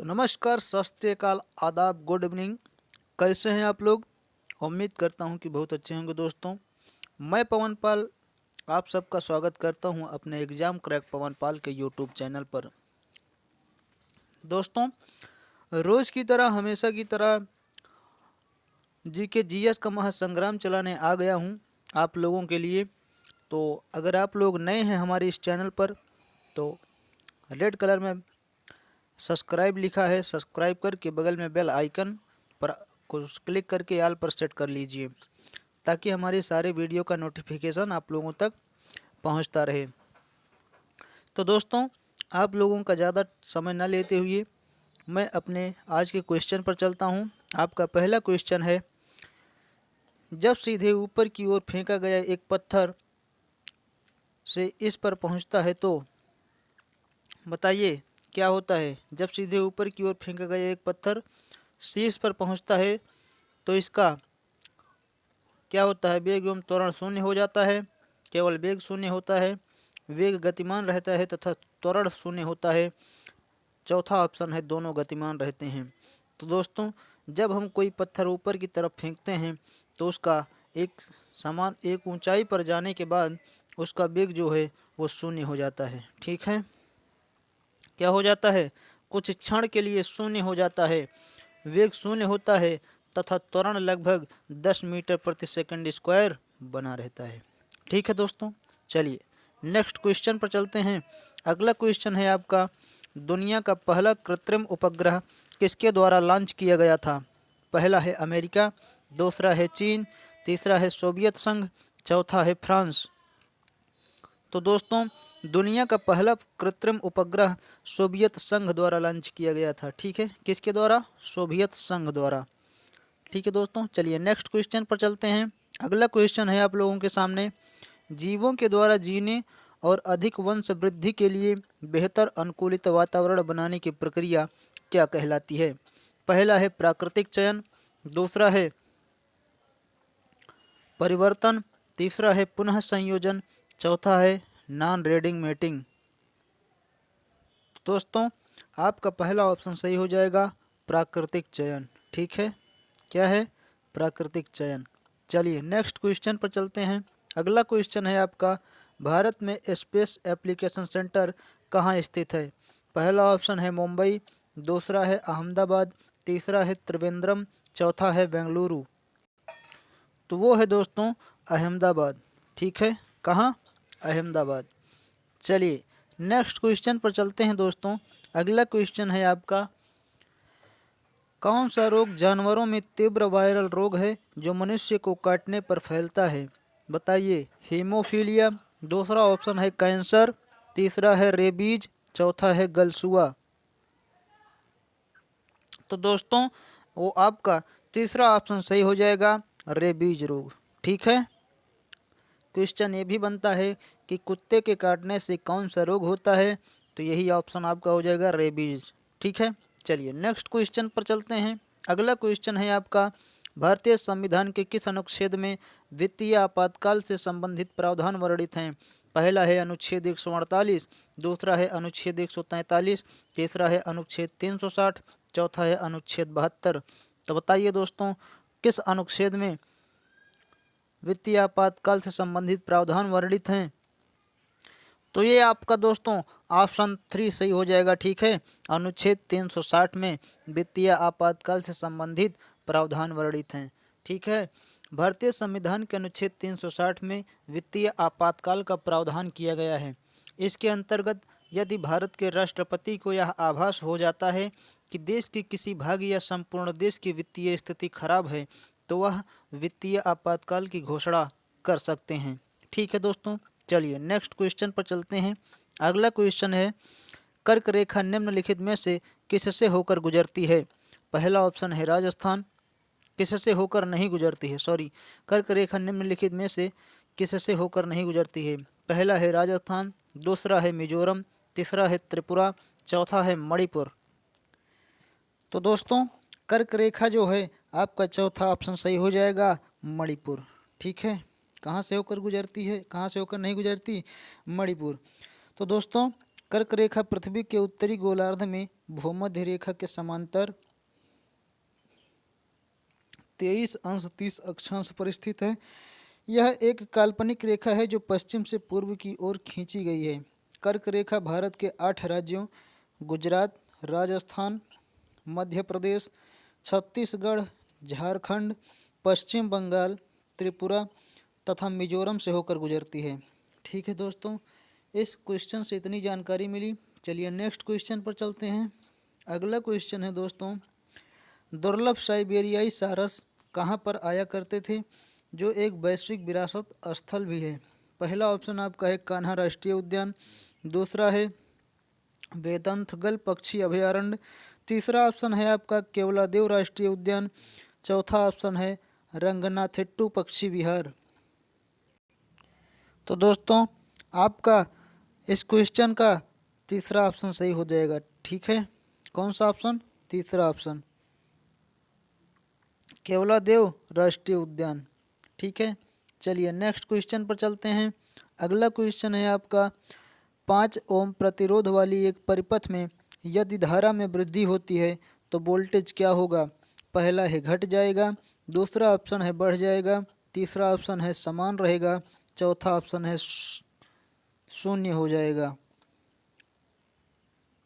तो नमस्कार, सत श्री अकाल, आदाब, गुड इवनिंग। कैसे हैं आप लोग? उम्मीद करता हूं कि बहुत अच्छे होंगे दोस्तों। मैं पवन पाल आप सबका स्वागत करता हूं अपने एग्ज़ाम क्रैक पवन पाल के यूट्यूब चैनल पर। दोस्तों, रोज़ की तरह, हमेशा की तरह जीके जीएस का महासंग्राम चलाने आ गया हूं आप लोगों के लिए। तो अगर आप लोग नए हैं हमारे इस चैनल पर तो रेड कलर में सब्सक्राइब लिखा है, सब्सक्राइब करके बगल में बेल आइकन पर को क्लिक करके ऑल पर सेट कर लीजिए ताकि हमारे सारे वीडियो का नोटिफिकेशन आप लोगों तक पहुंचता रहे। तो दोस्तों, आप लोगों का ज़्यादा समय न लेते हुए मैं अपने आज के क्वेश्चन पर चलता हूं। आपका पहला क्वेश्चन है, जब सीधे ऊपर की ओर फेंका गया एक पत्थर से इस पर पहुंचता है तो बताइए क्या होता है। जब सीधे ऊपर की ओर फेंका गया एक पत्थर शीर्ष पर पहुंचता है तो इसका क्या होता है? वेग एवं त्वरण शून्य हो जाता है। केवल वेग शून्य होता है, वेग गतिमान रहता है तथा त्वरण शून्य होता है। चौथा ऑप्शन है दोनों गतिमान रहते हैं। तो दोस्तों, जब हम कोई पत्थर ऊपर की तरफ फेंकते हैं तो उसका एक ऊंचाई पर जाने के बाद उसका वेग जो है वो शून्य हो जाता है। ठीक है, क्या हो जाता है? कुछ क्षण के लिए शून्य हो जाता है, वेग शून्य होता है तथा त्वरण लगभग 10 मीटर प्रति सेकंड स्क्वायर बना रहता है। ठीक है दोस्तों, चलिए नेक्स्ट क्वेश्चन पर चलते हैं। अगला क्वेश्चन है आपका, दुनिया का पहला कृत्रिम उपग्रह किसके द्वारा लॉन्च किया गया था? पहला है अमेरिका, दूसरा है चीन, तीसरा है सोवियत संघ, चौथा है फ्रांस। तो दोस्तों, दुनिया का पहला कृत्रिम उपग्रह सोवियत संघ द्वारा लॉन्च किया गया था। ठीक है, किसके द्वारा? सोवियत संघ द्वारा। ठीक है दोस्तों, चलिए नेक्स्ट क्वेश्चन पर चलते हैं। अगला क्वेश्चन है आप लोगों के सामने, जीवों के द्वारा जीने और अधिक वंश वृद्धि के लिए बेहतर अनुकूलित वातावरण बनाने की प्रक्रिया क्या कहलाती है? पहला है प्राकृतिक चयन, दूसरा है परिवर्तन, तीसरा है पुनः संयोजन, चौथा है नॉन रेडिंग मेटिंग। दोस्तों, आपका पहला ऑप्शन सही हो जाएगा, प्राकृतिक चयन। ठीक है, क्या है? प्राकृतिक चयन। चलिए नेक्स्ट क्वेश्चन पर चलते हैं। अगला क्वेश्चन है आपका, भारत में स्पेस एप्लीकेशन सेंटर कहाँ स्थित है? पहला ऑप्शन है मुंबई, दूसरा है अहमदाबाद, तीसरा है त्रिवेंद्रम, चौथा है बेंगलुरु। तो वो है दोस्तों अहमदाबाद। ठीक है, कहाँ? अहमदाबाद। चलिए नेक्स्ट क्वेश्चन पर चलते हैं दोस्तों। अगला क्वेश्चन है आपका, कौन सा रोग जानवरों में तीव्र वायरल रोग है जो मनुष्य को काटने पर फैलता है? बताइए। हीमोफीलिया, दूसरा ऑप्शन है कैंसर, तीसरा है रेबीज, चौथा है गलसुआ। तो दोस्तों, वो आपका तीसरा ऑप्शन सही हो जाएगा, रेबीज रोग। ठीक है, क्वेश्चन ये भी बनता है कि कुत्ते के काटने से कौन सा रोग होता है? तो यही ऑप्शन आपका हो जाएगा, रेबीज। ठीक है, चलिए नेक्स्ट क्वेश्चन पर चलते हैं। अगला क्वेश्चन है आपका, भारतीय संविधान के किस अनुच्छेद में वित्तीय आपातकाल से संबंधित प्रावधान वर्णित हैं? पहला है अनुच्छेद 148, दूसरा है अनुच्छेद 143, तीसरा है अनुच्छेद 360, चौथा है अनुच्छेद 72। तो बताइए दोस्तों, किस अनुच्छेद में वित्तीय आपातकाल से संबंधित प्रावधान वर्णित हैं? तो ये आपका दोस्तों ऑप्शन 3 सही हो जाएगा। ठीक है, अनुच्छेद 360 में वित्तीय आपातकाल से संबंधित प्रावधान वर्णित हैं। ठीक है, भारतीय संविधान के अनुच्छेद 360 में वित्तीय आपातकाल का प्रावधान किया गया है। इसके अंतर्गत यदि भारत के राष्ट्रपति को यह आभास हो जाता है कि देश के किसी भाग या संपूर्ण देश की वित्तीय स्थिति खराब है तो वह वित्तीय आपातकाल की घोषणा कर सकते हैं। ठीक है दोस्तों, चलिए नेक्स्ट क्वेश्चन पर चलते हैं। अगला क्वेश्चन है, कर्क रेखा निम्नलिखित में से किससे होकर गुजरती है? पहला ऑप्शन है राजस्थान, किससे होकर नहीं गुजरती है, सॉरी, कर्क रेखा निम्नलिखित में से किससे होकर नहीं गुजरती है? पहला है राजस्थान, दूसरा है मिजोरम, तीसरा है त्रिपुरा, चौथा है मणिपुर। तो दोस्तों, कर्क रेखा जो है आपका चौथा ऑप्शन सही हो जाएगा, मणिपुर। ठीक है, कहाँ से होकर गुजरती है, कहाँ से होकर नहीं गुजरती? मणिपुर। तो दोस्तों, कर्क रेखा पृथ्वी के उत्तरी गोलार्ध में भूमध्य रेखा के समांतर 23 अंश 30 अक्षांश पर स्थित है। यह एक काल्पनिक रेखा है जो पश्चिम से पूर्व की ओर खींची गई है। कर्क रेखा भारत के 8 राज्यों गुजरात, राजस्थान, मध्य प्रदेश, छत्तीसगढ़, झारखंड, पश्चिम बंगाल, त्रिपुरा तथा मिजोरम से होकर गुजरती है। ठीक है दोस्तों, इस क्वेश्चन से इतनी जानकारी मिली। चलिए नेक्स्ट क्वेश्चन पर चलते हैं। अगला क्वेश्चन है दोस्तों, दुर्लभ साइबेरियाई सारस कहाँ पर आया करते थे, जो एक वैश्विक विरासत स्थल भी है। पहला ऑप्शन आपका है कान्हा राष्ट्रीय उद्यान, दूसरा है वेदंथगल पक्षी अभयारण्य, तीसरा ऑप्शन है आपका केवलादेव राष्ट्रीय उद्यान, चौथा ऑप्शन है रंगनाथिट्टू पक्षी विहार। तो दोस्तों आपका इस क्वेश्चन का तीसरा ऑप्शन सही हो जाएगा। ठीक है, कौन सा ऑप्शन? तीसरा ऑप्शन, केवलादेव राष्ट्रीय उद्यान। ठीक है, चलिए नेक्स्ट क्वेश्चन पर चलते हैं। अगला क्वेश्चन है आपका, 5 ओम प्रतिरोध वाली एक परिपथ में यदि धारा में वृद्धि होती है तो वोल्टेज क्या होगा? पहला है घट जाएगा, दूसरा ऑप्शन है बढ़ जाएगा, तीसरा ऑप्शन है समान रहेगा, चौथा ऑप्शन है शून्य हो जाएगा।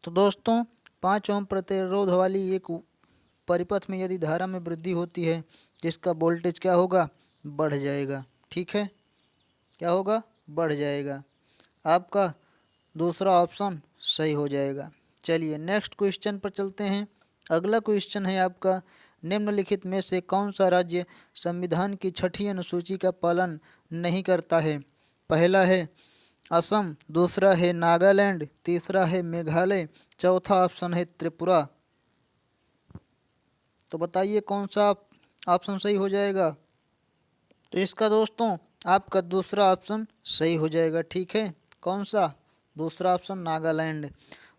तो दोस्तों 5 ओम प्रतिरोध वाली एक परिपथ में यदि धारा में वृद्धि होती है जिसका वोल्टेज क्या होगा? बढ़ जाएगा। ठीक है, क्या होगा? बढ़ जाएगा। आपका दूसरा ऑप्शन सही हो जाएगा। चलिए नेक्स्ट क्वेश्चन पर चलते हैं। अगला क्वेश्चन है आपका, निम्नलिखित में से कौन सा राज्य संविधान की 6ठी अनुसूची का पालन नहीं करता है? पहला है असम, दूसरा है नागालैंड, तीसरा है मेघालय, चौथा ऑप्शन है त्रिपुरा। तो बताइए कौन सा ऑप्शन सही हो जाएगा? तो इसका दोस्तों आपका दूसरा ऑप्शन सही हो जाएगा। ठीक है, कौन सा? दूसरा ऑप्शन नागालैंड।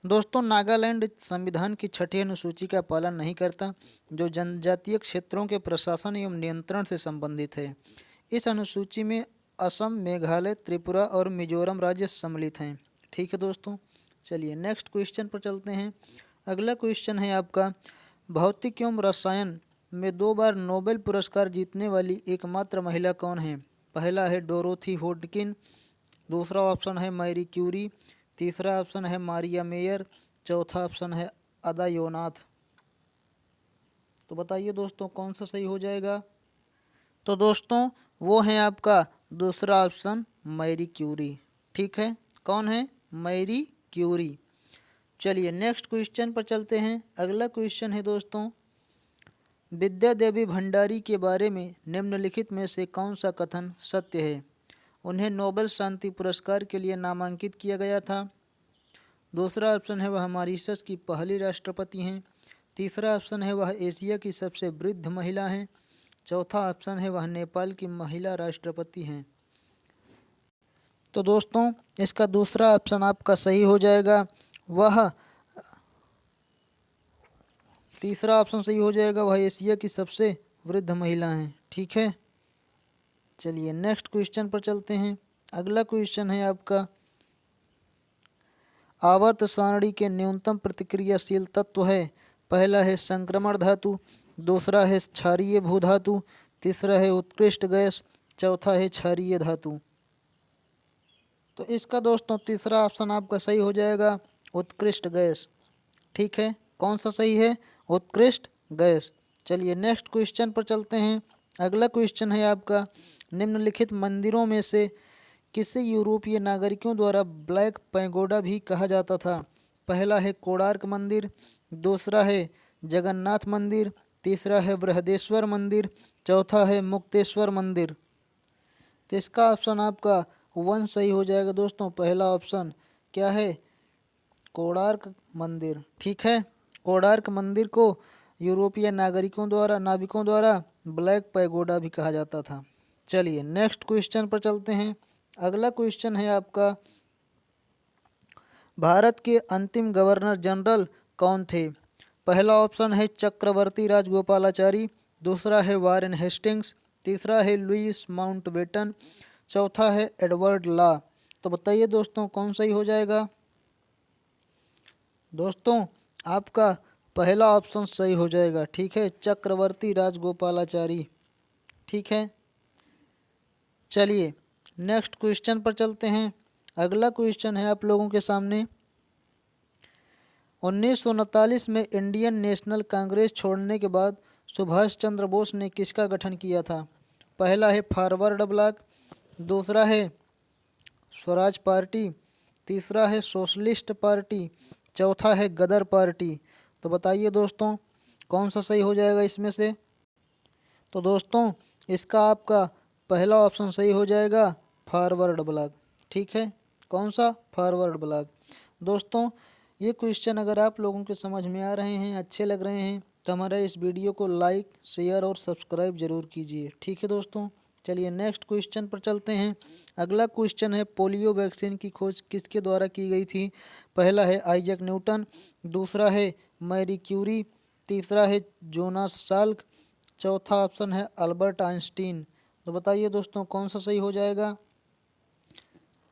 दोस्तों नागालैंड संविधान की 6ठी अनुसूची का पालन नहीं करता, जो जनजातीय क्षेत्रों के प्रशासन एवं नियंत्रण से संबंधित है। इस अनुसूची में असम, मेघालय, त्रिपुरा और मिजोरम राज्य सम्मिलित हैं। ठीक है दोस्तों, चलिए नेक्स्ट क्वेश्चन पर चलते हैं। अगला क्वेश्चन है आपका, भौतिक एवं रसायन में 2 बार नोबेल पुरस्कार जीतने वाली एकमात्र महिला कौन है? पहला है डोरोथी होडकिन, दूसरा ऑप्शन है मैरी क्यूरी, तीसरा ऑप्शन है मारिया मेयर, चौथा ऑप्शन है अदा योनाथ। तो बताइए दोस्तों कौन सा सही हो जाएगा? तो दोस्तों वो है आपका दूसरा ऑप्शन मैरी क्यूरी। ठीक है, कौन है? Marie Curie. चलिए नेक्स्ट क्वेश्चन पर चलते हैं। अगला क्वेश्चन है दोस्तों, विद्या देवी भंडारी के बारे में निम्नलिखित में से कौन सा कथन सत्य है? उन्हें नोबेल शांति पुरस्कार के लिए नामांकित किया गया था। दूसरा ऑप्शन है वह मॉरीशस की पहली राष्ट्रपति हैं। तीसरा ऑप्शन है वह एशिया की सबसे वृद्ध महिला हैं। चौथा ऑप्शन है वह नेपाल की महिला राष्ट्रपति हैं। तो दोस्तों इसका दूसरा ऑप्शन आपका सही हो जाएगा। वह तीसरा ऑप्शन सही हो जाएगा, वह एशिया की सबसे वृद्ध महिला हैं। ठीक है, चलिए नेक्स्ट क्वेश्चन पर चलते हैं। अगला क्वेश्चन है आपका, आवर्त सारणी के न्यूनतम प्रतिक्रियाशील तत्व है। पहला है संक्रमण धातु, दूसरा है क्षारीय भूधातु, तीसरा है उत्कृष्ट गैस, चौथा है क्षारीय धातु। तो इसका दोस्तों तीसरा ऑप्शन आपका सही हो जाएगा, उत्कृष्ट गैस। ठीक है, कौन सा सही है? उत्कृष्ट गैस। चलिए नेक्स्ट क्वेश्चन पर चलते हैं। अगला क्वेश्चन है आपका, निम्नलिखित मंदिरों में से किसे यूरोपीय नागरिकों द्वारा ब्लैक पैगोडा भी कहा जाता था? पहला है कोणार्क मंदिर, दूसरा है जगन्नाथ मंदिर, तीसरा है बृहदेश्वर मंदिर, चौथा है मुक्तेश्वर मंदिर। तो इसका ऑप्शन आपका 1 सही हो जाएगा दोस्तों। पहला ऑप्शन क्या है? कोणार्क मंदिर। ठीक है, कोणार्क मंदिर को यूरोपीय नाविकों द्वारा ब्लैक पैगोडा भी कहा जाता था। चलिए नेक्स्ट क्वेश्चन पर चलते हैं। अगला क्वेश्चन है आपका, भारत के अंतिम गवर्नर जनरल कौन थे? पहला ऑप्शन है चक्रवर्ती राजगोपालाचारी, दूसरा है वारेन हेस्टिंग्स, तीसरा है लुईस माउंटबेटन, चौथा है एडवर्ड लॉ। तो बताइए दोस्तों कौन सही हो जाएगा? दोस्तों आपका पहला ऑप्शन सही हो जाएगा, ठीक है, चक्रवर्ती राजगोपालाचारी। ठीक है, चलिए नेक्स्ट क्वेश्चन पर चलते हैं। अगला क्वेश्चन है आप लोगों के सामने। 1939 में इंडियन नेशनल कांग्रेस छोड़ने के बाद सुभाष चंद्र बोस ने किसका गठन किया था? पहला है फॉरवर्ड ब्लॉक, दूसरा है स्वराज पार्टी, तीसरा है सोशलिस्ट पार्टी, चौथा है गदर पार्टी। तो बताइए दोस्तों कौन सा सही हो जाएगा इसमें से? तो दोस्तों इसका आपका पहला ऑप्शन सही हो जाएगा, फॉरवर्ड ब्लॉक। ठीक है, कौन सा? Forward block. दोस्तों ये क्वेश्चन अगर आप लोगों के समझ में आ रहे हैं, अच्छे लग रहे हैं, तो हमारे इस वीडियो को लाइक, शेयर और सब्सक्राइब जरूर कीजिए। ठीक है दोस्तों, चलिए नेक्स्ट क्वेश्चन पर चलते हैं। अगला क्वेश्चन है पोलियो वैक्सीन की खोज किसके द्वारा की गई थी? पहला है आइजैक न्यूटन, दूसरा है मैरी क्यूरी, तीसरा है जोनास साल्क, चौथा ऑप्शन है अल्बर्ट आइंस्टीन। तो बताइए दोस्तों कौन सा सही हो जाएगा?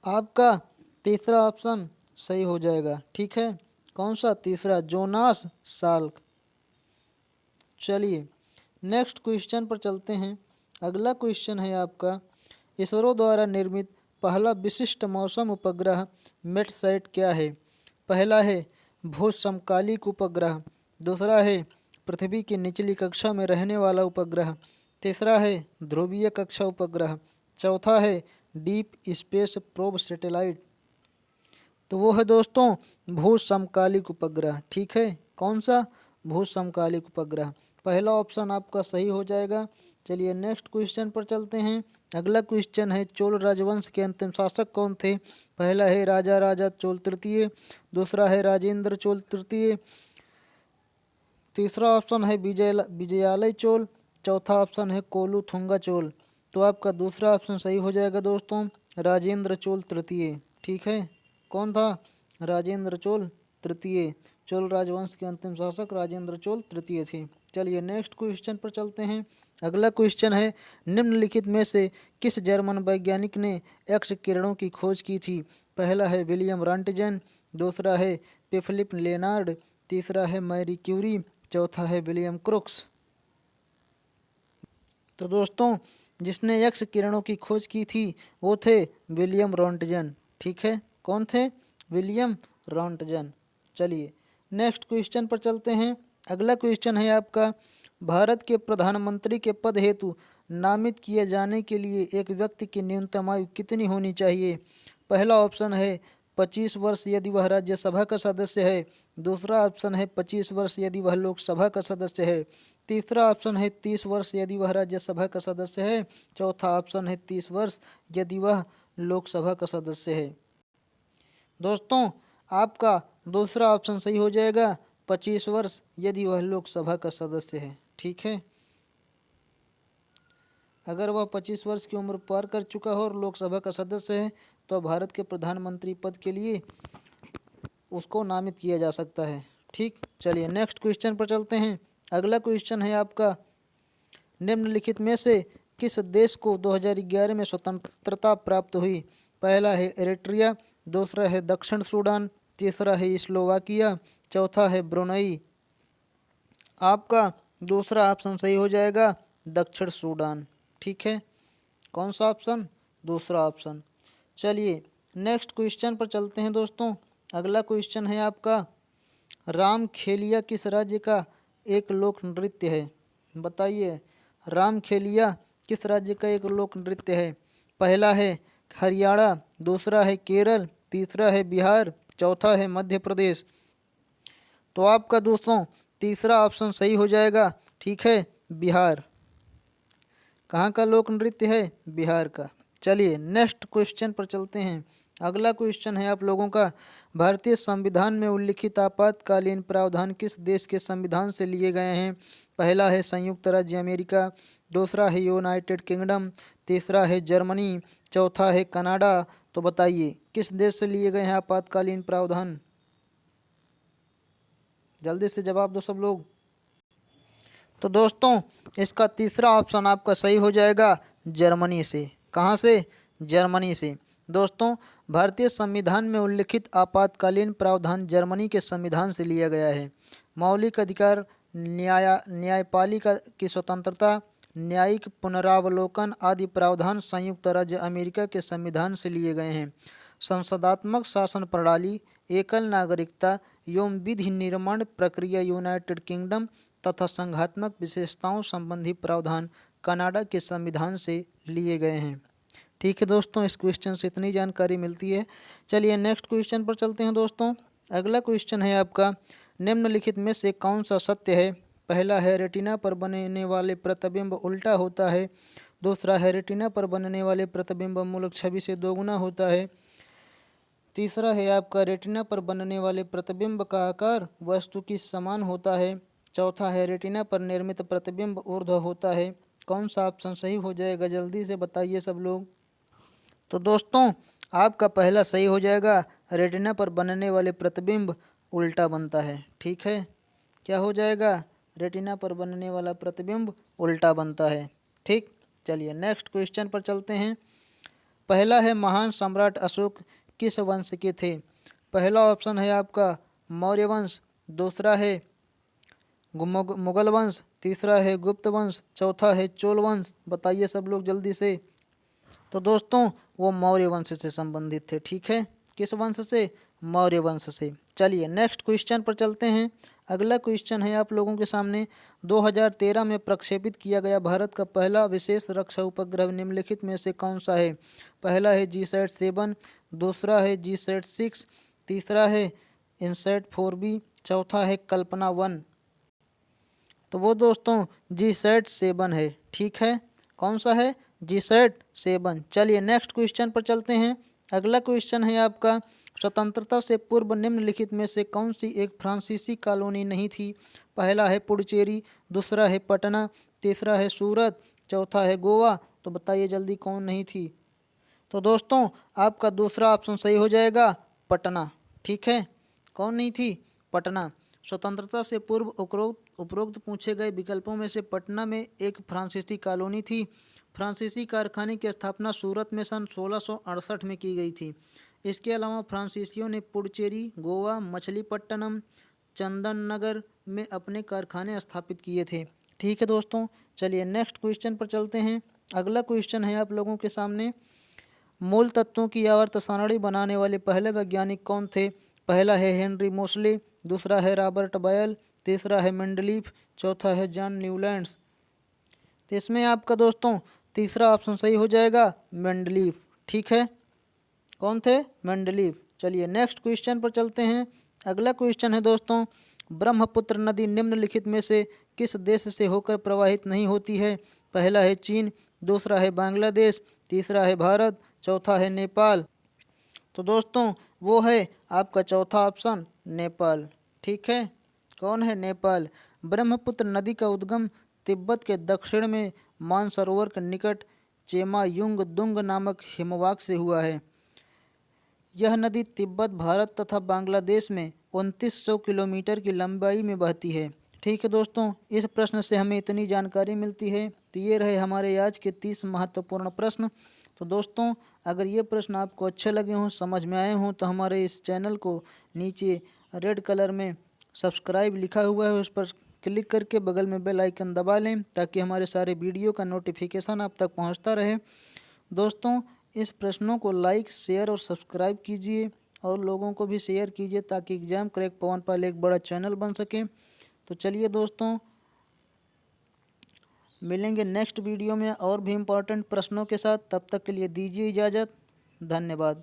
आपका तीसरा ऑप्शन सही हो जाएगा। ठीक है, कौन सा? तीसरा, जोनास साल्क। चलिए नेक्स्ट क्वेश्चन पर चलते हैं। अगला क्वेश्चन है आपका, इसरो द्वारा निर्मित पहला विशिष्ट मौसम उपग्रह मेटसैट क्या है? पहला है भू समकालिक उपग्रह, दूसरा है पृथ्वी की निचली कक्षा में रहने वाला उपग्रह, तीसरा है ध्रुवीय कक्षा उपग्रह, चौथा है डीप स्पेस प्रोब सैटेलाइट। तो वो है दोस्तों भू समकालिक उपग्रह। ठीक है, कौन सा? भू समकालिक उपग्रह। पहला ऑप्शन आपका सही हो जाएगा। चलिए नेक्स्ट क्वेश्चन पर चलते हैं। अगला क्वेश्चन है चोल राजवंश के अंतिम शासक कौन थे? पहला है राजा राजा चोल तृतीय, दूसरा है राजेंद्र चोल तृतीय, तीसरा ऑप्शन है विजयालय चोल, चौथा ऑप्शन है कोलुथुंगा चोल। तो आपका दूसरा ऑप्शन सही हो जाएगा दोस्तों, राजेंद्र चोल तृतीय। ठीक है, कौन था? राजेंद्र चोल तृतीय। चोल राजवंश के अंतिम शासक राजेंद्र चोल तृतीय थे। चलिए नेक्स्ट क्वेश्चन पर चलते हैं। अगला क्वेश्चन है निम्नलिखित में से किस जर्मन वैज्ञानिक ने एक्स किरणों की खोज की थी? पहला है विलियम रॉन्टजन, दूसरा है फिलिप लेनार्ड, तीसरा है मैरी क्यूरी, चौथा है विलियम क्रुक्स। तो दोस्तों जिसने एक्स किरणों की खोज की थी वो थे विलियम रॉन्टजन। ठीक है, कौन थे? William Röntgen. चलिए नेक्स्ट क्वेश्चन पर चलते हैं। अगला क्वेश्चन है आपका, भारत के प्रधानमंत्री के पद हेतु नामित किए जाने के लिए एक व्यक्ति की न्यूनतम आयु कितनी होनी चाहिए? पहला ऑप्शन है 25 वर्ष यदि वह राज्यसभा का सदस्य है, दूसरा ऑप्शन है 25 वर्ष यदि वह लोकसभा का सदस्य है, तीसरा ऑप्शन है 30 वर्ष यदि वह राज्यसभा का सदस्य है, चौथा ऑप्शन है 30 वर्ष यदि वह लोकसभा का सदस्य है। दोस्तों आपका दूसरा ऑप्शन सही हो जाएगा, 25 वर्ष यदि वह लोकसभा का सदस्य है। ठीक है, अगर वह 25 वर्ष की उम्र पार कर चुका हो और लोकसभा का सदस्य है तो भारत के प्रधानमंत्री पद के लिए उसको नामित किया जा सकता है। ठीक, चलिए नेक्स्ट क्वेश्चन पर चलते हैं। अगला क्वेश्चन है आपका, निम्नलिखित में से किस देश को 2011 में स्वतंत्रता प्राप्त हुई? पहला है एरिट्रिया, दूसरा है दक्षिण सूडान, तीसरा है स्लोवाकिया, चौथा है ब्रुनई। आपका दूसरा ऑप्शन सही हो जाएगा, दक्षिण सूडान। ठीक है, कौन सा ऑप्शन? दूसरा ऑप्शन। चलिए नेक्स्ट क्वेश्चन पर चलते हैं दोस्तों। अगला क्वेश्चन है आपका, राम खेलिया किस राज्य का एक लोक नृत्य है? बताइए राम खेलिया किस राज्य का एक लोक नृत्य है? पहला है हरियाणा, दूसरा है केरल, तीसरा है बिहार, चौथा है मध्य प्रदेश। तो आपका दोस्तों तीसरा ऑप्शन सही हो जाएगा। ठीक है, बिहार। कहाँ का लोक नृत्य है? बिहार का। चलिए नेक्स्ट क्वेश्चन पर चलते हैं। अगला क्वेश्चन है आप लोगों का, भारतीय संविधान में उल्लिखित आपातकालीन प्रावधान किस देश के संविधान से लिए गए हैं? पहला है संयुक्त राज्य अमेरिका, दूसरा है यूनाइटेड किंगडम, तीसरा है जर्मनी, चौथा है कनाडा। तो बताइए किस देश से लिए गए हैं आपातकालीन प्रावधान? जल्दी से जवाब दो सब लोग। तो दोस्तों इसका तीसरा ऑप्शन आपका सही हो जाएगा, जर्मनी से। कहाँ से? जर्मनी से। दोस्तों, भारतीय संविधान में उल्लिखित आपातकालीन प्रावधान जर्मनी के संविधान से लिया गया है। मौलिक अधिकार, न्यायपालिका की स्वतंत्रता, न्यायिक पुनरावलोकन आदि प्रावधान संयुक्त राज्य अमेरिका के संविधान से लिए गए हैं। संसदात्मक शासन प्रणाली, एकल नागरिकता एवं विधि निर्माण प्रक्रिया यूनाइटेड किंगडम तथा संघात्मक विशेषताओं संबंधी प्रावधान कनाडा के संविधान से लिए गए हैं। ठीक है दोस्तों, इस क्वेश्चन से इतनी जानकारी मिलती है। चलिए नेक्स्ट क्वेश्चन पर चलते हैं दोस्तों। अगला क्वेश्चन है आपका, निम्नलिखित में से कौन सा सत्य है? पहला है रेटिना पर बनने वाले प्रतिबिंब उल्टा होता है। दूसरा है रेटिना पर बनने वाले प्रतिबिंब मूलक छवि से दोगुना होता है। तीसरा है आपका रेटिना पर बनने वाले प्रतिबिंब का आकार वस्तु की समान होता है। चौथा है रेटिना पर निर्मित प्रतिबिंब ऊर्ध्व होता है। कौन सा ऑप्शन सही हो जाएगा, जल्दी से बताइए सब लोग। तो दोस्तों, आपका पहला सही हो जाएगा, रेटिना पर बनने वाले प्रतिबिंब उल्टा बनता है। ठीक है, क्या हो जाएगा? रेटिना पर बनने वाला प्रतिबिंब उल्टा बनता है। ठीक, चलिए नेक्स्ट क्वेश्चन पर चलते हैं। पहला है, महान सम्राट अशोक किस वंश के थे? पहला ऑप्शन है आपका मौर्य वंश, दूसरा है मुगल वंश, तीसरा है गुप्त वंश, चौथा है चोल वंश। बताइए सब लोग जल्दी से। तो दोस्तों, वो मौर्य वंश से संबंधित थे। ठीक है, किस वंश से? मौर्य वंश से। चलिए नेक्स्ट क्वेश्चन पर चलते हैं। अगला क्वेश्चन है आप लोगों के सामने, 2013 में प्रक्षेपित किया गया भारत का पहला विशेष रक्षा उपग्रह निम्नलिखित में से कौन सा है? पहला है GSAT-7, दूसरा है GSAT-6, तीसरा है INSAT-4B, चौथा है कल्पना 1। तो वो दोस्तों GSAT-7 है। ठीक है, कौन सा है? GSAT-7। चलिए नेक्स्ट क्वेश्चन पर चलते हैं। अगला क्वेश्चन है आपका, स्वतंत्रता से पूर्व निम्नलिखित में से कौन सी एक फ्रांसीसी कॉलोनी नहीं थी? पहला है पुडुचेरी, दूसरा है पटना, तीसरा है सूरत, चौथा है गोवा। तो बताइए जल्दी कौन नहीं थी? तो दोस्तों, आपका दूसरा ऑप्शन सही हो जाएगा, पटना। ठीक है, कौन नहीं थी? पटना। स्वतंत्रता से पूर्व उपरोक्त पूछे गए विकल्पों में से पटना में एक फ्रांसीसी कॉलोनी थी। फ्रांसीसी कारखाने की स्थापना सूरत में सन 1668 में की गई थी। इसके अलावा फ्रांसीसियों ने पुडुचेरी, गोवा, मछलीपट्टनम, चंदन नगर में अपने कारखाने स्थापित किए थे। ठीक है दोस्तों, चलिए नेक्स्ट क्वेश्चन पर चलते हैं। अगला क्वेश्चन है आप लोगों के सामने, मूल तत्वों की आवर्त सारणी बनाने वाले पहले वैज्ञानिक कौन थे? पहला है हेनरी मोसले, दूसरा है रॉबर्ट बॉयल, तीसरा है मेंडलीफ, चौथा है जॉन न्यूलैंड्स। तो इसमें आपका दोस्तों तीसरा ऑप्शन सही हो जाएगा, मेंडलीफ। ठीक है, कौन थे? मेंडलीफ। चलिए नेक्स्ट क्वेश्चन पर चलते हैं। अगला क्वेश्चन है दोस्तों, ब्रह्मपुत्र नदी निम्नलिखित में से किस देश से होकर प्रवाहित नहीं होती है? पहला है चीन, दूसरा है बांग्लादेश, तीसरा है भारत, चौथा है नेपाल। तो दोस्तों, वो है आपका चौथा ऑप्शन, नेपाल। ठीक है, कौन है? नेपाल। ब्रह्मपुत्र नदी का उद्गम तिब्बत के दक्षिण में मानसरोवर के निकट चेमायुंग दुंग नामक हिमवाक से हुआ है। यह नदी तिब्बत, भारत तथा बांग्लादेश में 2900 किलोमीटर की लंबाई में बहती है। ठीक है दोस्तों, इस प्रश्न से हमें इतनी जानकारी मिलती है। तो ये रहे हमारे आज के 30 महत्वपूर्ण प्रश्न। तो दोस्तों, अगर ये प्रश्न आपको अच्छे लगे हों, समझ में आए हों, तो हमारे इस चैनल को नीचे रेड कलर में सब्सक्राइब लिखा हुआ है, उस पर क्लिक करके बगल में बेल आइकन दबा लें, ताकि हमारे सारे वीडियो का नोटिफिकेशन आप तक पहुंचता रहे। दोस्तों, इस प्रश्नों को लाइक, शेयर और सब्सक्राइब कीजिए और लोगों को भी शेयर कीजिए, ताकि एग्जाम क्रैक पवन पाल एक बड़ा चैनल बन सके। तो चलिए दोस्तों, मिलेंगे नेक्स्ट वीडियो में और भी इम्पोर्टेंट प्रश्नों के साथ। तब तक के लिए दीजिए इजाज़त। धन्यवाद।